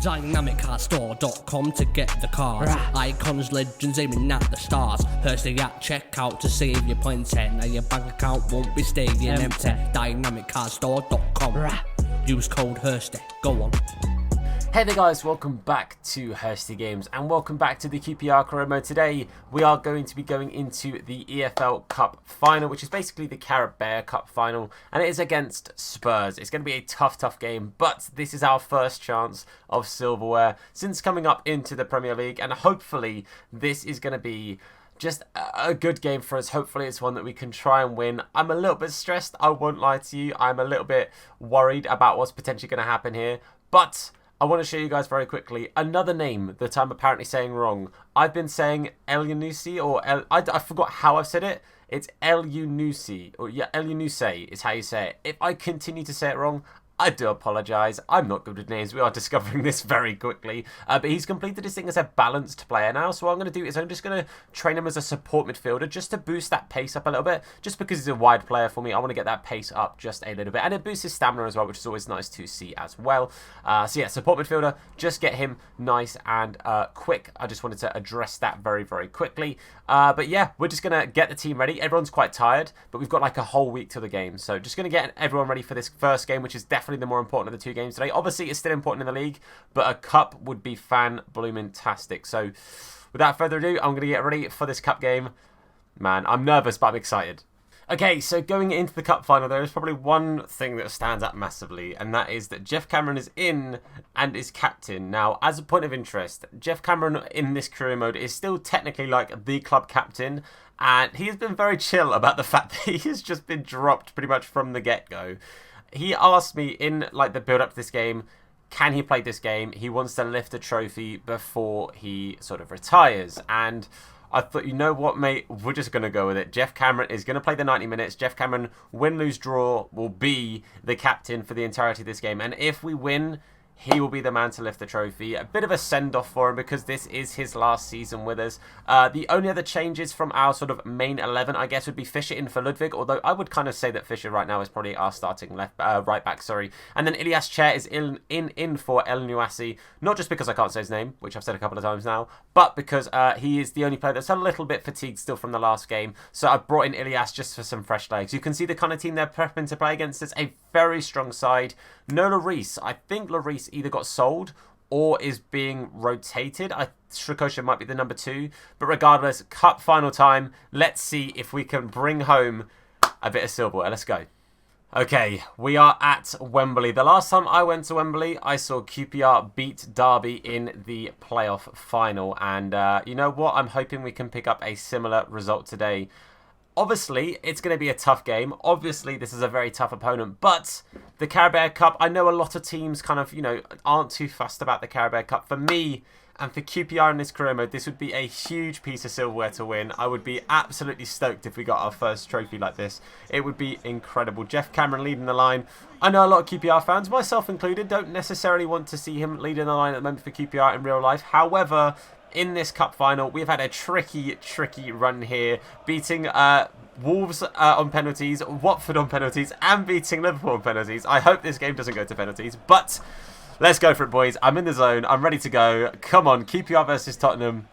DynamicCarStore.com to get the cars. Icons, legends aiming at the stars. Hursty at checkout to save your points. Now your bank account won't be staying empty. DynamicCarStore.com. Use code Hursty. Go on. Hey there guys, welcome back to Hursty Games and welcome back to the QPR Career Mode. Today we are going to be going into the EFL Cup final, which is basically the Carabao Cup final, and it is against Spurs. It's going to be a tough game, but this is our first chance of silverware since coming up into the Premier League, and hopefully this is going to be just a good game for us. Hopefully it's one that we can try and win. I'm a little bit stressed, I won't lie to you. I'm a little bit worried about what's potentially going to happen here, but I want to show you guys very quickly another name that I'm apparently saying wrong. I've been saying El Yunusi, or I forgot how I've said it. It's El Yunusi, or yeah, El Yunusi is how you say it. If I continue to say it wrong, I do apologise. I'm not good with names. We are discovering this very quickly. But he's completed his thing as a balanced player now. So what I'm going to do is I'm just going to train him as a support midfielder just to boost that pace up a little bit. Just because he's a wide player for me, I want to get that pace up just a little bit. And it boosts his stamina as well, which is always nice to see as well. So yeah, support midfielder, just get him nice and quick. I just wanted to address that very quickly. But yeah, we're just going to get the team ready. Everyone's quite tired, but we've got like a whole week till the game. So just going to get everyone ready for this first game, which is definitely the more important of the two games today. Obviously, it's still important in the league, but a cup would be fan-bloomin-tastic. So without further ado, I'm going to get ready for this cup game. Man, I'm nervous, but I'm excited. Okay, so going into the cup final, there is probably one thing that stands out massively, and that is that Geoff Cameron is in and is captain. Now, as a point of interest, Geoff Cameron in this career mode is still technically like the club captain, and he has been very chill about the fact that he has just been dropped pretty much from the get-go. He asked me in like the build-up to this game, can he play this game? He wants to lift a trophy before he sort of retires, and I thought, you know what, mate? We're just going to go with it. Geoff Cameron is going to play the 90 minutes. Geoff Cameron, win, lose, draw, will be the captain for the entirety of this game. And if we win, he will be the man to lift the trophy. A bit of a send-off for him because this is his last season with us. The only other changes from our sort of main 11, I guess, would be Fisher in for Ludwig, although I would kind of say that Fisher right now is probably our starting right back, sorry. And then Ilias Chair is in for El Nuasi, not just because I can't say his name, which I've said a couple of times now, but because he is the only player that's a little bit fatigued still from the last game. So I've brought in Ilias just for some fresh legs. You can see the kind of team they're prepping to play against. It's a very strong side. No Lloris. I think Lloris either got sold or is being rotated. Strakosha might be the number 2. But regardless, cup final time. Let's see if we can bring home a bit of silverware. Let's go. Okay, we are at Wembley. The last time I went to Wembley, I saw QPR beat Derby in the playoff final. And you know what? I'm hoping we can pick up a similar result today. Obviously, it's going to be a tough game. Obviously, this is a very tough opponent. But the Carabao Cup, I know a lot of teams kind of, you know, aren't too fussed about the Carabao Cup. For me and for QPR in this career mode, this would be a huge piece of silverware to win. I would be absolutely stoked if we got our first trophy like this. It would be incredible. Geoff Cameron leading the line. I know a lot of QPR fans, myself included, don't necessarily want to see him leading the line at the moment for QPR in real life. However, in this cup final, we've had a tricky run here, beating Wolves on penalties, Watford on penalties, and beating Liverpool on penalties. I hope this game doesn't go to penalties, but let's go for it, boys. I'm in the zone. I'm ready to go. Come on, QPR versus Tottenham.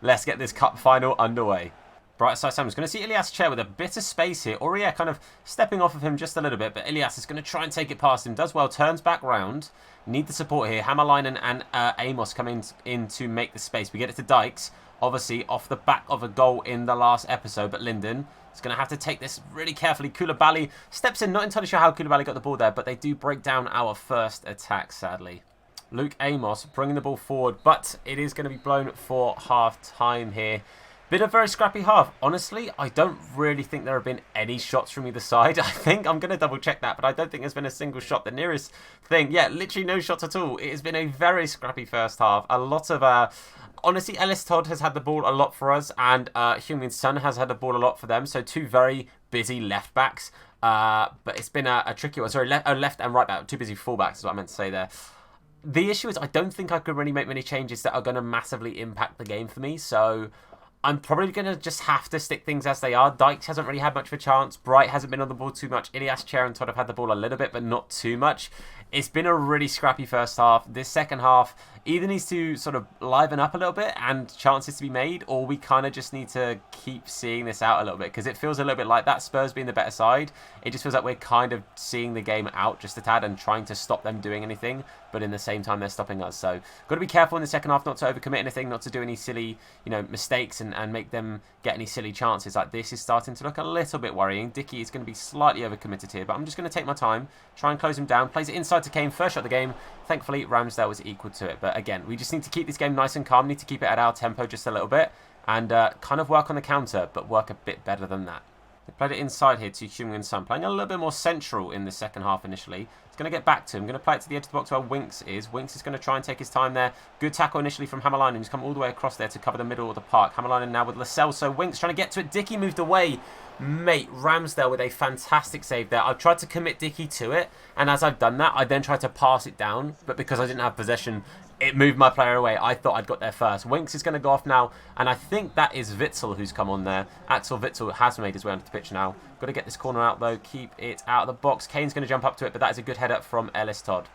Let's get this cup final underway. Bright side Sam is going to see Ilias Chair with a bit of space here. Aurier kind of stepping off of him just a little bit, but Ilias is going to try and take it past him. Does well, turns back round. Need the support here. Hammerleinen and Amos come in to make the space. We get it to Dykes, obviously off the back of a goal in the last episode, but Linden is going to have to take this really carefully. Koulibaly steps in. Not entirely sure how Koulibaly got the ball there, but they do break down our first attack, sadly. Luke Amos bringing the ball forward, but it is going to be blown for half-time here. Been a very scrappy half. Honestly, I don't really think there have been any shots from either side. I think I'm going to double check that, but I don't think there's been a single shot. The nearest thing, yeah, literally no shots at all. It has been a very scrappy first half. A lot of, honestly, Ellis Todd has had the ball a lot for us, and Heung-min Son has had the ball a lot for them. So two very busy left backs. But it's been a tricky one. Sorry, left and right back. Too busy full-backs is what I meant to say there. The issue is I don't think I could really make many changes that are going to massively impact the game for me. So I'm probably going to just have to stick things as they are. Dykes hasn't really had much of a chance. Bright hasn't been on the ball too much. Ilias, Chair and Todd have had the ball a little bit, but not too much. It's been a really scrappy first half. This second half either needs to sort of liven up a little bit and chances to be made, or we kind of just need to keep seeing this out a little bit, because it feels a little bit like that Spurs being the better side. It just feels like we're kind of seeing the game out just a tad and trying to stop them doing anything, but in the same time they're stopping us. So got to be careful in the second half not to overcommit anything, not to do any silly, mistakes and make them get any silly chances. Like, this is starting to look a little bit worrying. Dickey is going to be slightly overcommitted here, but I'm just going to take my time, try and close him down. Plays it inside to Kane, first shot of the game. Thankfully, Ramsdale was equal to it. But again, we just need to keep this game nice and calm. Need to keep it at our tempo just a little bit and kind of work on the counter, but work a bit better than that. They played it inside here to Heung-min Son, playing a little bit more central in the second half initially. He's going to get back to him. Going to play it to the edge of the box where Winks is. Winks is going to try and take his time there. Good tackle initially from Hammerline, who's come all the way across there to cover the middle of the park. Hammerline now with Lascelles, so Winks trying to get to it. Dickey moved away. Mate, Ramsdale with a fantastic save there. I've tried to commit Dickey to it, and as I've done that, I then tried to pass it down, but because I didn't have possession, it moved my player away. I thought I'd got there first. Winks is going to go off now, and I think that is Witsel who's come on there. Axel Witsel has made his way onto the pitch now. Got to get this corner out, though. Keep it out of the box. Kane's going to jump up to it, but that is a good header from Ellis Todd.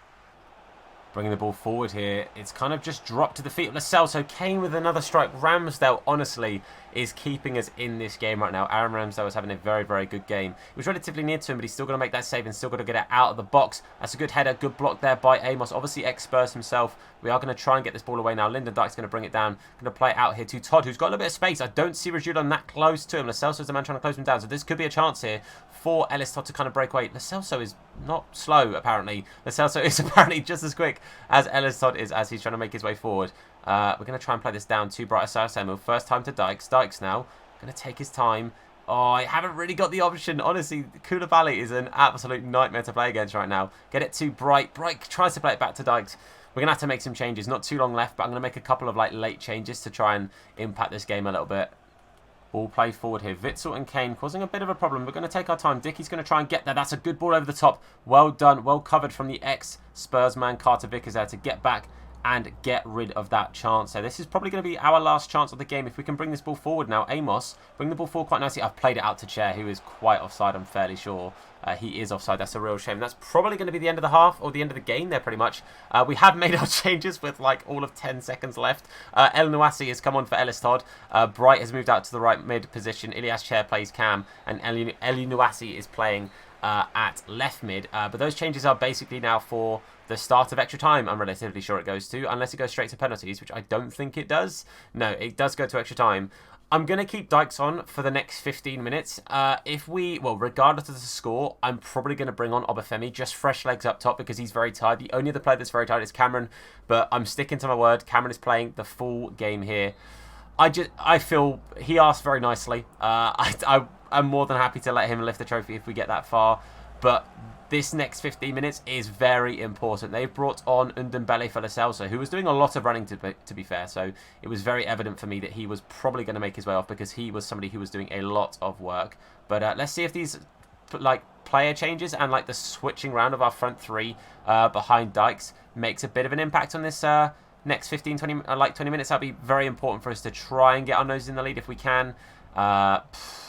Bringing the ball forward here. It's kind of just dropped to the feet of Lascelles. So Kane with another strike. Ramsdale, honestly, is keeping us in this game right now. Aaron Ramsdale is having a very, very good game. He was relatively near to him, but he's still going to make that save and still got to get it out of the box. That's a good header. Good block there by Amos. Obviously, ex-Spurs himself. We are going to try and get this ball away now. Lyndon Dykes going to bring it down. Going to play it out here to Todd, who's got a little bit of space. I don't see Reguilon that close to him. Lascelles is the man trying to close him down. So this could be a chance here for Ellis Todd to kind of break away. Lascelles is not slow, apparently. Lascelles is apparently just as quick as Ellis Todd is as he's trying to make his way forward. We're going to try and play this down to Bright Samuel. First time to Dykes. Dykes now going to take his time. Oh, I haven't really got the option. Honestly, Koulibaly is an absolute nightmare to play against right now. Get it to Bright. Bright tries to play it back to Dykes. We're going to have to make some changes. Not too long left, but I'm going to make a couple of late changes to try and impact this game a little bit. Ball play forward here. Witsel and Kane causing a bit of a problem. We're going to take our time. Dickey's going to try and get there. That's a good ball over the top. Well done. Well covered from the ex-Spurs man Carter Vickers there to get back and get rid of that chance. So this is probably going to be our last chance of the game if we can bring this ball forward now. Amos, bring the ball forward quite nicely. I've played it out to Chair, who is quite offside, I'm fairly sure. He is offside. That's a real shame. That's probably going to be the end of the half, or the end of the game there, pretty much. We have made our changes with all of 10 seconds left. El Nouassi has come on for Ellis Todd. Bright has moved out to the right mid position. Ilyas Chair plays Cam, and El Nouassi is playing at left mid. But those changes are basically now for the start of extra time, I'm relatively sure it goes to, unless it goes straight to penalties, which I don't think it does. No, it does go to extra time. I'm going to keep Dykes on for the next 15 minutes. Regardless of the score, I'm probably going to bring on Obafemi, just fresh legs up top because he's very tired. The only other player that's very tired is Cameron, but I'm sticking to my word. Cameron is playing the full game here. I feel he asked very nicely. I'm more than happy to let him lift the trophy if we get that far, but this next 15 minutes is very important. They've brought on Ndombele for Lascelles, who was doing a lot of running, to be fair. So it was very evident for me that he was probably going to make his way off because he was somebody who was doing a lot of work. But let's see if these player changes and the switching round of our front three behind Dykes makes a bit of an impact on this next 20 minutes. That'll be very important for us to try and get our noses in the lead if we can.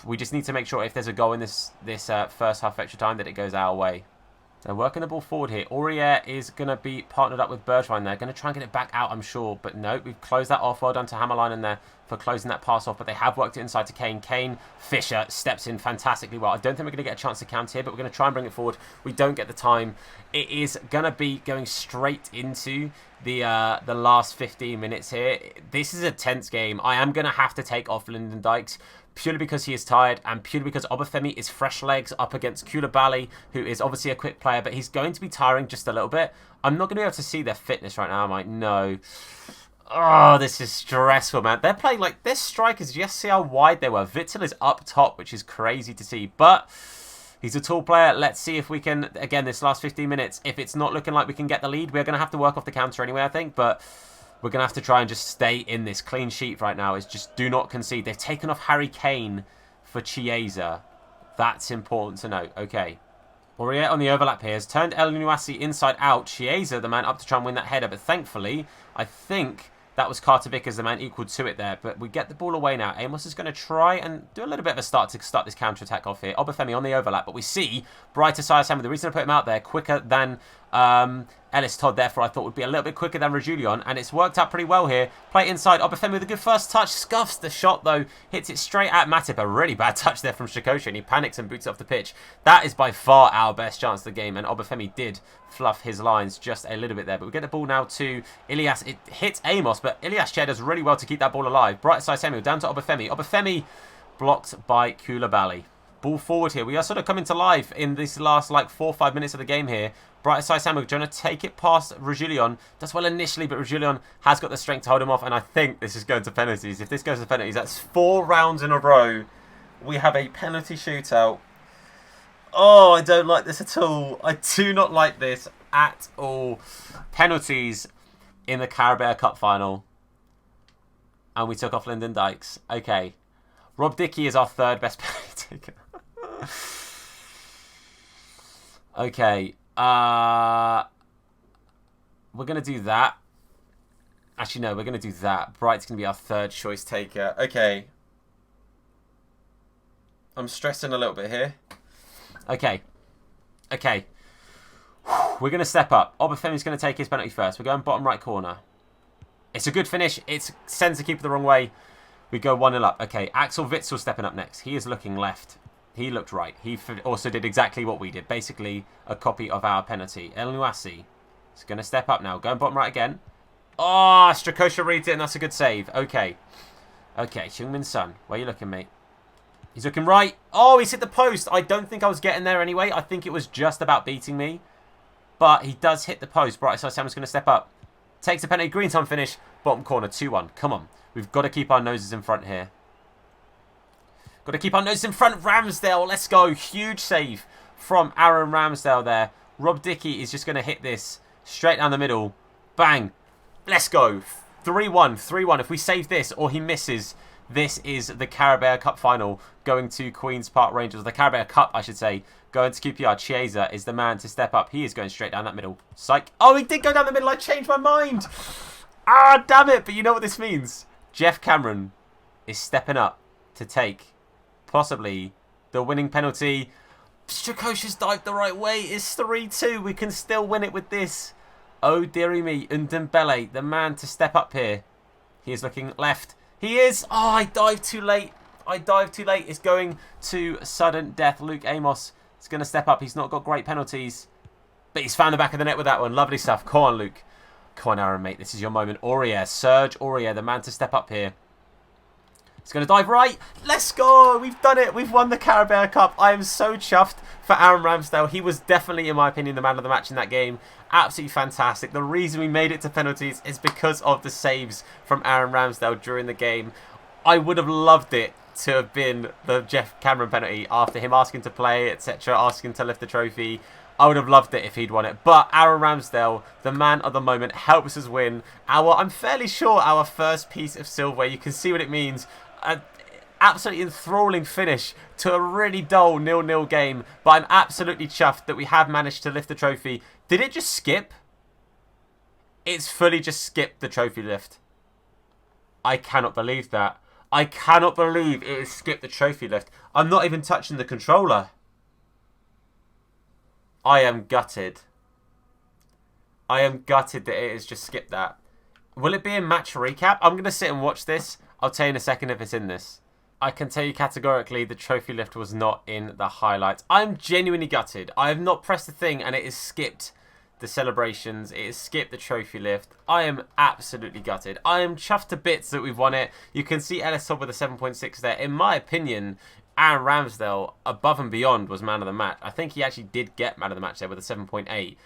We just need to make sure if there's a goal in this first half extra time that it goes our way. They're working the ball forward here. Aurier is going to be partnered up with Bergwijn there. Going to try and get it back out, I'm sure. But no, we've closed that off. Well done to Hammerline in there for closing that pass off. But they have worked it inside to Kane. Kane, Fisher steps in fantastically well. I don't think we're going to get a chance to counter here, but we're going to try and bring it forward. We don't get the time. It is going to be going straight into the last 15 minutes here. This is a tense game. I am going to have to take off Lyndon Dykes, purely because he is tired and purely because Obafemi is fresh legs up against Koulibaly, who is obviously a quick player, but he's going to be tiring just a little bit. I'm not going to be able to see their fitness right now, am I? No. Oh, this is stressful, man. They're playing their strikers. Just see how wide they were. Witsel is up top, which is crazy to see, but he's a tall player. Let's see if we can, again, this last 15 minutes, if it's not looking like we can get the lead, we're going to have to work off the counter anyway, I think, but we're going to have to try and just stay in this clean sheet right now. Is just do not concede. They've taken off Harry Kane for Chiesa. That's important to note. Okay. Aurier on the overlap here has turned El Nouassi inside out. Chiesa, the man up to try and win that header. But thankfully, I think That was Carter Vickers, the man equal to it there. But we get the ball away now. Amos is going to try and do a little bit of a start to start this counter-attack off here. Obafemi on the overlap. But we see Brighter Siasamu. The reason I put him out there quicker than Ellis Todd, therefore I thought would be a little bit quicker than Regulion. And it's worked out pretty well here. Play inside. Obafemi with a good first touch. Scuffs the shot, though. Hits it straight at Matip. A really bad touch there from Shikosha. And he panics and boots it off the pitch. That is by far our best chance of the game. And Obafemi did fluff his lines just a little bit there. But we get the ball now to Ilias. It hits Amos, but Ilias Chair does really well to keep that ball alive. Bright side Samuel down to Obafemi. Obafemi blocked by Koulibaly. Ball forward here. We are sort of coming to life in this last like 4 or 5 minutes of the game here. Bright side Samuel trying to take it past Regulion. Does well initially, but Regulion has got the strength to hold him off. And I think this is going to penalties. If this goes to penalties, that's 4 rounds in a row. We have a penalty shootout. Oh, I don't like this at all. I do not like this at all. Penalties in the Carabao Cup final. And we took off Lyndon Dykes. Okay. Rob Dickey is our 3rd best penalty taker. Okay. We're going to do that. Actually, no, we're going to do that. Bright's going to be our 3rd choice taker. Okay. I'm stressing a little bit here. Okay. Okay. We're going to step up. Obafemi's going to take his penalty first. We're going bottom right corner. It's a good finish. It sends the keeper the wrong way. We go 1-0 up. Okay, Axel Witsel stepping up next. He is looking left. He looked right. He also did exactly what we did. Basically, a copy of our penalty. El Nouassi is going to step up now. Going bottom right again. Oh, Strakosha reads it, and that's a good save. Okay. Okay, Heung-min Son. Where are you looking, mate? He's looking right. Oh, he's hit the post. I don't think I was getting there anyway. I think it was just about beating me. But he does hit the post. Bright side Sam's going to step up. Takes the penalty. Green time finish. Bottom corner. 2-1. Come on. We've got to keep our noses in front here. Got to keep our noses in front. Ramsdale. Let's go. Huge save from Aaron Ramsdale there. Rob Dickey is just going to hit this straight down the middle. Bang. Let's go. 3-1. 3-1. If we save this or he misses, this is the Carabao Cup final going to Queen's Park Rangers. The Carabao Cup, I should say, going to QPR. Chiesa is the man to step up. He is going straight down that middle. Psych. Oh, he did go down the middle. I changed my mind. Ah, damn it. But you know what this means? Jeff Cameron is stepping up to take possibly the winning penalty. Strakosha's dived the right way. It's 3-2. We can still win it with this. Oh, dearie me. Ndembele, the man to step up here. He is looking left. He is. Oh, I dived too late. I dived too late. It's going to sudden death. Luke Amos is going to step up. He's not got great penalties. But he's found the back of the net with that one. Lovely stuff. Come on, Luke. Come on, Aaron, mate. This is your moment. Aurier. Serge Aurier, the man to step up here. He's going to dive right. Let's go. We've done it. We've won the Carabao Cup. I am so chuffed for Aaron Ramsdale. He was definitely, in my opinion, the man of the match in that game. Absolutely fantastic. The reason we made it to penalties is because of the saves from Aaron Ramsdale during the game. I would have loved it to have been the Jeff Cameron penalty after him asking to play, etc., asking to lift the trophy. I would have loved it if he'd won it. But Aaron Ramsdale, the man of the moment, helps us win I'm fairly sure, our first piece of silverware. You can see what it means. An absolutely enthralling finish to a really dull 0-0 game. But I'm absolutely chuffed that we have managed to lift the trophy. Did it just skip? It's fully just skipped the trophy lift. I cannot believe that. I cannot believe it has skipped the trophy lift. I'm not even touching the controller. I am gutted. I am gutted that it has just skipped that. Will it be a match recap? I'm going to sit and watch this. I'll tell you in a second if it's in this. I can tell you categorically the trophy lift was not in the highlights. I'm genuinely gutted. I have not pressed a thing and it has skipped the celebrations. It has skipped the trophy lift. I am absolutely gutted. I am chuffed to bits that we've won it. You can see Ellis Todd with a 7.6 there. In my opinion, Aaron Ramsdale, above and beyond, was man of the match. I think he actually did get man of the match there with a 7.8.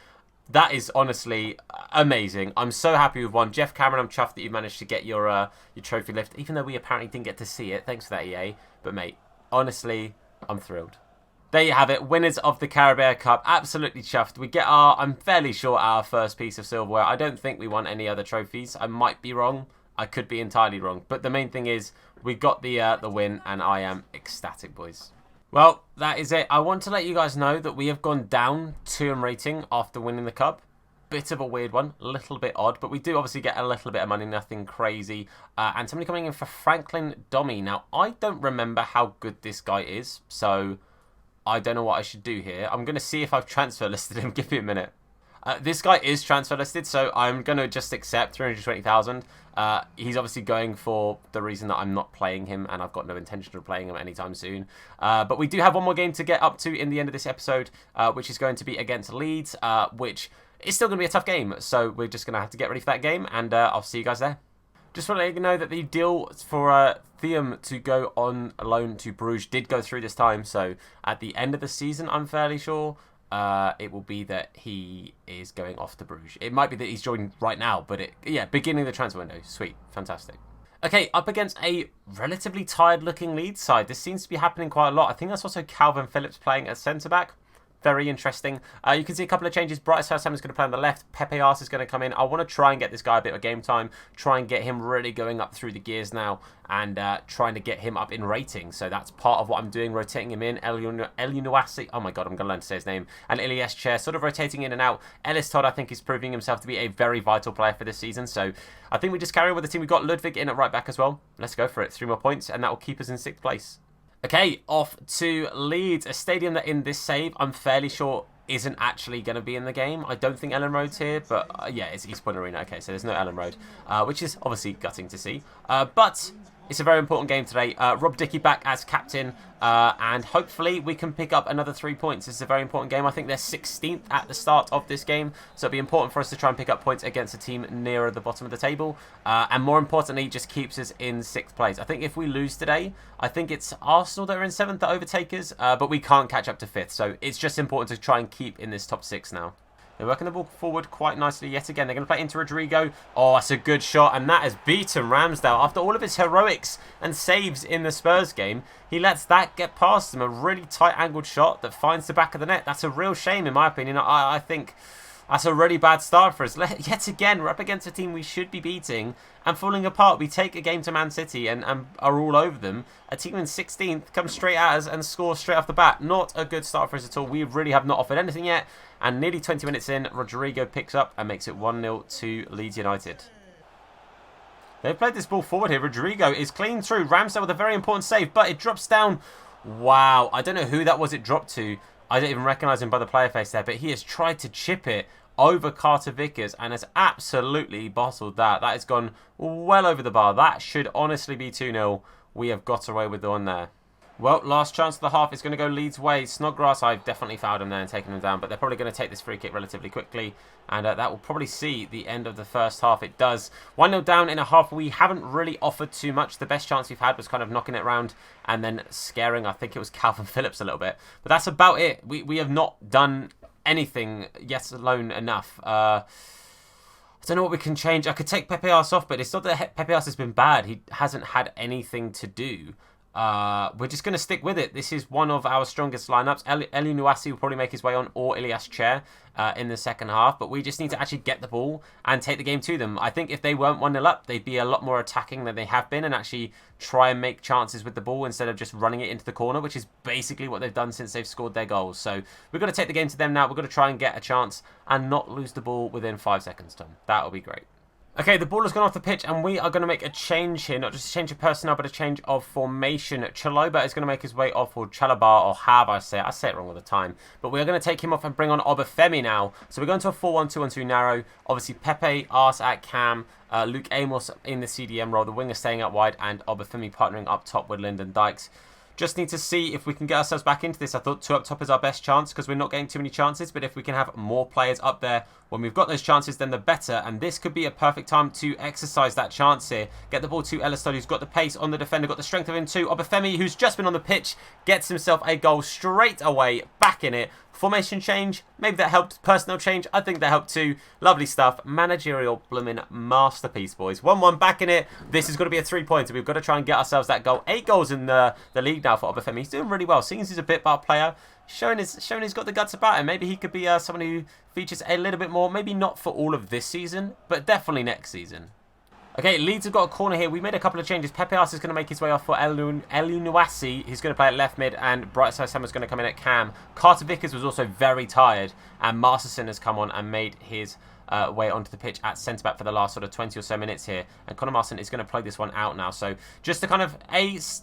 That is honestly amazing. I'm so happy with one. Jeff Cameron, I'm chuffed that you managed to get your trophy lift, even though we apparently didn't get to see it. Thanks for that, EA. But, mate, honestly, I'm thrilled. There you have it. Winners of the Carabao Cup. Absolutely chuffed. We get I'm fairly sure, our first piece of silverware. I don't think we won any other trophies. I might be wrong. I could be entirely wrong. But the main thing is we got the win, and I am ecstatic, boys. Well, that is it. I want to let you guys know that we have gone down 2 in rating after winning the cup. bit of a weird one, a little bit odd, but we do obviously get a little bit of money, nothing crazy. And somebody coming in for Franklin Domi. Now, I don't remember how good this guy is, so I don't know what I should do here. I'm going to see if I've transfer listed him. Give me a minute. This guy is transfer listed, so I'm going to just accept 320,000. He's obviously going for the reason that I'm not playing him, and I've got no intention of playing him anytime soon. But we do have one more game to get up to in the end of this episode, which is going to be against Leeds, which is still going to be a tough game. So we're just going to have to get ready for that game, and I'll see you guys there. Just want to let you know that the deal for Theum to go on loan to Bruges did go through this time. So at the end of the season, I'm fairly sure, it will be that he is going off to Bruges. It might be that he's joining right now, but yeah, beginning of the transfer window. Sweet. Fantastic. Okay, up against a relatively tired-looking Leeds side. This seems to be happening quite a lot. I think that's also Calvin Phillips playing as centre-back. Very interesting. You can see a couple of changes. Bryce Hursty is going to play on the left. Pepe Ars is going to come in. I want to try and get this guy a bit of game time. Try and get him really going up through the gears now. And trying to get him up in rating. So that's part of what I'm doing. Rotating him in. Elinuasi. Oh my god, I'm going to learn to say his name. And Ilyas Chair. Sort of rotating in and out. Ellis Todd, I think, is proving himself to be a very vital player for this season. So I think we just carry on with the team. We've got Ludwig in at right back as well. Let's go for it. 3 more points. And that will keep us in 6th place. Okay, off to Leeds. A stadium that in this save, I'm fairly sure isn't actually going to be in the game. I don't think Ellen Road's here, but yeah, it's East Point Arena. Okay, so there's no Ellen Road, which is obviously gutting to see. But it's a very important game today. Rob Dickey back as captain, and hopefully we can pick up another 3 points. This is a very important game. I think they're 16th at the start of this game, so it'll be important for us to try and pick up points against a team nearer the bottom of the table, and more importantly, just keeps us in 6th place. I think if we lose today, I think it's Arsenal that are in 7th that overtake us, but we can't catch up to 5th, so it's just important to try and keep in this top 6 now. They're working the ball forward quite nicely yet again. They're going to play into Rodrigo. Oh, that's a good shot. And that has beaten Ramsdale. After all of his heroics and saves in the Spurs game, he lets that get past him. A really tight angled shot that finds the back of the net. That's a real shame in my opinion. I think that's a really bad start for us. Yet again, we're up against a team we should be beating and falling apart. We take a game to Man City and are all over them. A team in 16th comes straight at us and scores straight off the bat. Not a good start for us at all. We really have not offered anything yet. And nearly 20 minutes in, Rodrigo picks up and makes it 1-0 to Leeds United. They've played this ball forward here. Rodrigo is clean through. Ramsdale with a very important save, but it drops down. Wow, I don't know who that was it dropped to. I don't even recognise him by the player face there, but he has tried to chip it over Carter Vickers and has absolutely bottled that. That has gone well over the bar. That should honestly be 2-0. We have got away with the one there. Well, last chance of the half is going to go Leeds' way. Snodgrass, I've definitely fouled him there and taken him down, but they're probably going to take this free kick relatively quickly, and that will probably see the end of the first half. It does. 1-0 down in a half. We haven't really offered too much. The best chance we've had was kind of knocking it around and then scaring, I think it was Calvin Phillips a little bit. But that's about it. We have not done anything, yet alone enough. I don't know what we can change. I could take Pepe Ars off, but it's not that Pepe Ars has been bad. He hasn't had anything to do. We're just going to stick with it. This is one of our strongest lineups. Elinuasi will probably make his way on, or Ilyas Chair in the second half. But we just need to actually get the ball and take the game to them. I think if they weren't 1-0 up, they'd be a lot more attacking than they have been and actually try and make chances with the ball instead of just running it into the corner, which is basically what they've done since they've scored their goals. So we're going to take the game to them now. We're going to try and get a chance and not lose the ball within 5 seconds, Tom. That will be great. Okay, the ball has gone off the pitch and we are going to make a change here. Not just a change of personnel, but a change of formation. Chaloba is going to make his way off, or Chalabar, or however I say it. I say it wrong all the time. But we're going to take him off and bring on Obafemi now. So we're going to a 4-1-2-1-2 narrow. Obviously, Pepe, Ars at Cam, Luke Amos in the CDM role, the winger staying out wide, and Obafemi partnering up top with Lyndon Dykes. Just need to see if we can get ourselves back into this. I thought 2 up top is our best chance because we're not getting too many chances. But if we can have more players up there when we've got those chances, then the better. And this could be a perfect time to exercise that chance here. Get the ball to Ellis, who's got the pace on the defender, got the strength of him too. Obafemi, who's just been on the pitch, gets himself a goal straight away, back in it. Formation change, maybe that helped. Personnel change, I think that helped too. Lovely stuff. Managerial blooming masterpiece, boys. 1-1 back in it. This is going to be a 3-pointer. We've got to try and get ourselves that goal. 8 goals in the league now for Obafemi. He's doing really well. Seeing as he's a bit-part player, showing he's got the guts about him. Maybe he could be someone who features a little bit more. Maybe not for all of this season, but definitely next season. Okay, Leeds have got a corner here. We made a couple of changes. Pepe Ars is going to make his way off for Elinuasi. He's going to play at left mid, and Brightside Sam is going to come in at Cam. Carter Vickers was also very tired, and Masterson has come on and made his way onto the pitch at centre-back for the last sort of 20 or so minutes here. And Conor Marston is going to play this one out now. So just to kind of,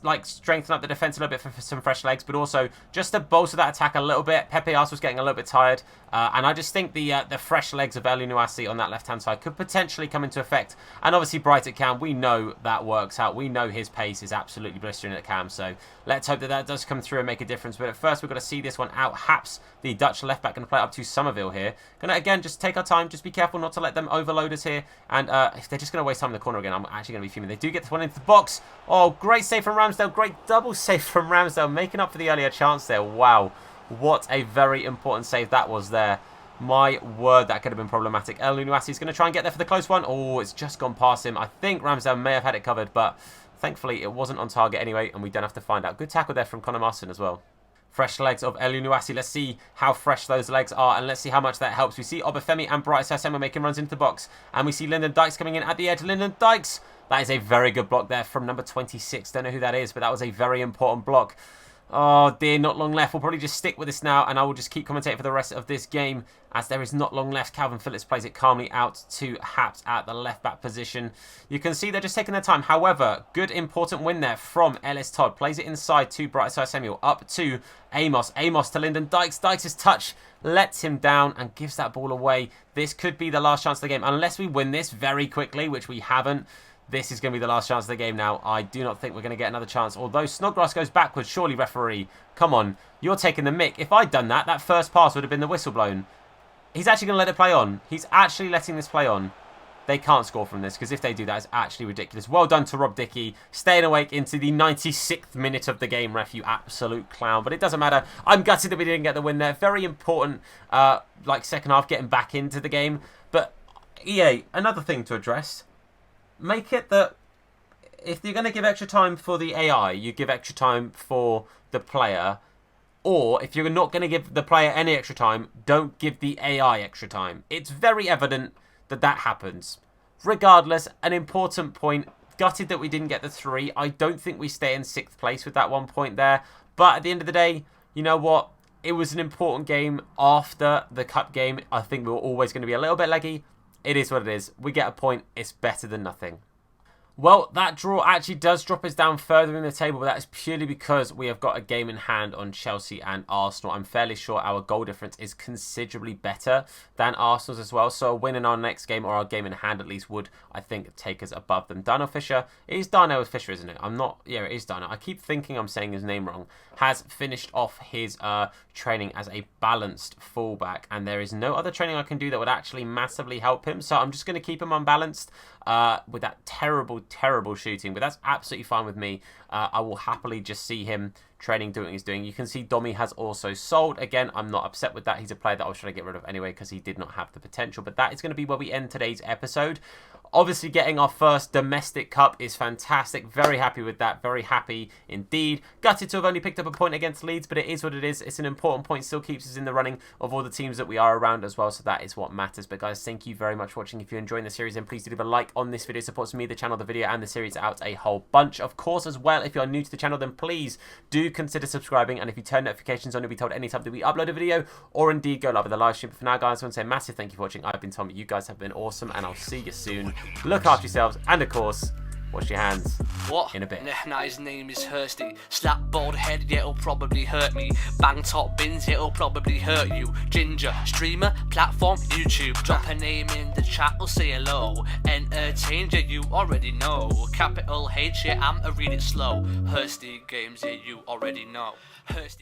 like strengthen up the defence a little bit for some fresh legs, but also just to bolster that attack a little bit. Pepe Arce was getting a little bit tired. And I just think the fresh legs of Elyounoussi on that left-hand side could potentially come into effect. And obviously Bright at cam, we know that works out. We know his pace is absolutely blistering at cam. So let's hope that that does come through and make a difference. But at first we've got to see this one out. Haps, the Dutch left-back, going to play up to Somerville here. Going to, again, just take our time. Just be careful not to let them overload us here. And if they're just going to waste time in the corner again, I'm actually going to be fuming. They do get this one into the box. Oh, great save from Ramsdale. Great double save from Ramsdale, making up for the earlier chance there. Wow. What a very important save that was there. My word, that could have been problematic. Elyounoussi is going to try and get there for the close one. Oh, it's just gone past him. I think Ramsdale may have had it covered, but thankfully it wasn't on target anyway, and we don't have to find out. Good tackle there from Conor Marston as well. Fresh legs of Elyounoussi. Let's see how fresh those legs are, and let's see how much that helps. We see Obafemi and Bright Sassema making runs into the box, and we see Lyndon Dykes coming in at the edge. Lyndon Dykes, that is a very good block there from number 26. Don't know who that is, but that was a very important block. Oh dear, not long left. We'll probably just stick with this now, and I will just keep commentating for the rest of this game as there is not long left. Calvin Phillips plays it calmly out to Haps at the left-back position. You can see they're just taking their time. However, good important win there from Ellis Todd. Plays it inside to Brightside Samuel, up to Amos. Amos to Lyndon Dykes. Dykes' touch lets him down and gives that ball away. This could be the last chance of the game, unless we win this very quickly, which we haven't. This is going to be the last chance of the game now. I do not think we're going to get another chance. Although Snodgrass goes backwards, surely, referee. Come on, you're taking the mick. If I'd done that, that first pass would have been the whistle blown. He's actually going to let it play on. He's actually letting this play on. They can't score from this, because if they do, that is actually ridiculous. Well done to Rob Dickey, staying awake into the 96th minute of the game, ref, you absolute clown. But it doesn't matter. I'm gutted that we didn't get the win there. Very important, like, second half, getting back into the game. But, EA, another thing to address. Make it that if you're going to give extra time for the AI, you give extra time for the player. Or if you're not going to give the player any extra time, don't give the AI extra time. It's very evident that that happens. Regardless, an important point. Gutted that we didn't get the 3. I don't think we stay in 6th place with that 1 point there. But at the end of the day, you know what? It was an important game after the cup game. I think we were always going to be a little bit leggy. It is what it is. We get a point. It's better than nothing. Well, that draw actually does drop us down further in the table, but that is purely because we have got a game in hand on Chelsea and Arsenal. I'm fairly sure our goal difference is considerably better than Arsenal's as well, so a win in our next game, or our game in hand at least, would, I think, take us above them. Darnell Fisher, it is Darnell Fisher, isn't it? Yeah, it is Darnell. I keep thinking I'm saying his name wrong. Has finished off his training as a balanced fullback, and there is no other training I can do that would actually massively help him, so I'm just going to keep him unbalanced with that terrible shooting, but that's absolutely fine with me. I will happily just see him training, doing what he's doing. You can see Domi has also sold. Again, I'm not upset with that. He's a player that I was trying to get rid of anyway because he did not have the potential, but that is going to be where we end today's episode. Obviously, getting our first domestic cup is fantastic. Very happy with that. Very happy indeed. Gutted to have only picked up a point against Leeds, but it is what it is. It's an important point. Still keeps us in the running of all the teams that we are around as well, so that is what matters. But guys, thank you very much for watching. If you're enjoying the series, then please do leave a like on this video. It supports me, the channel, the video, and the series out a whole bunch. Of course, as well, if you're new to the channel, then please do consider subscribing. And if you turn notifications on, you'll be told anytime that we upload a video, or indeed go live with the live stream. But for now, guys, I want to say a massive thank you for watching. I've been Tom. You guys have been awesome, and I'll see you soon. Look after yourselves, and of course, wash your hands. What? In a bit. Nah, his name is Hursty. Slap bald head, yeah, it'll probably hurt me. Bang top bins, it'll probably hurt you. Ginger, streamer, platform, YouTube. Drop a name in the chat or say hello. Entertain, yeah, you already know. Capital H, yeah, I'm a read it slow. Hursty games, yeah, you already know. Hursty.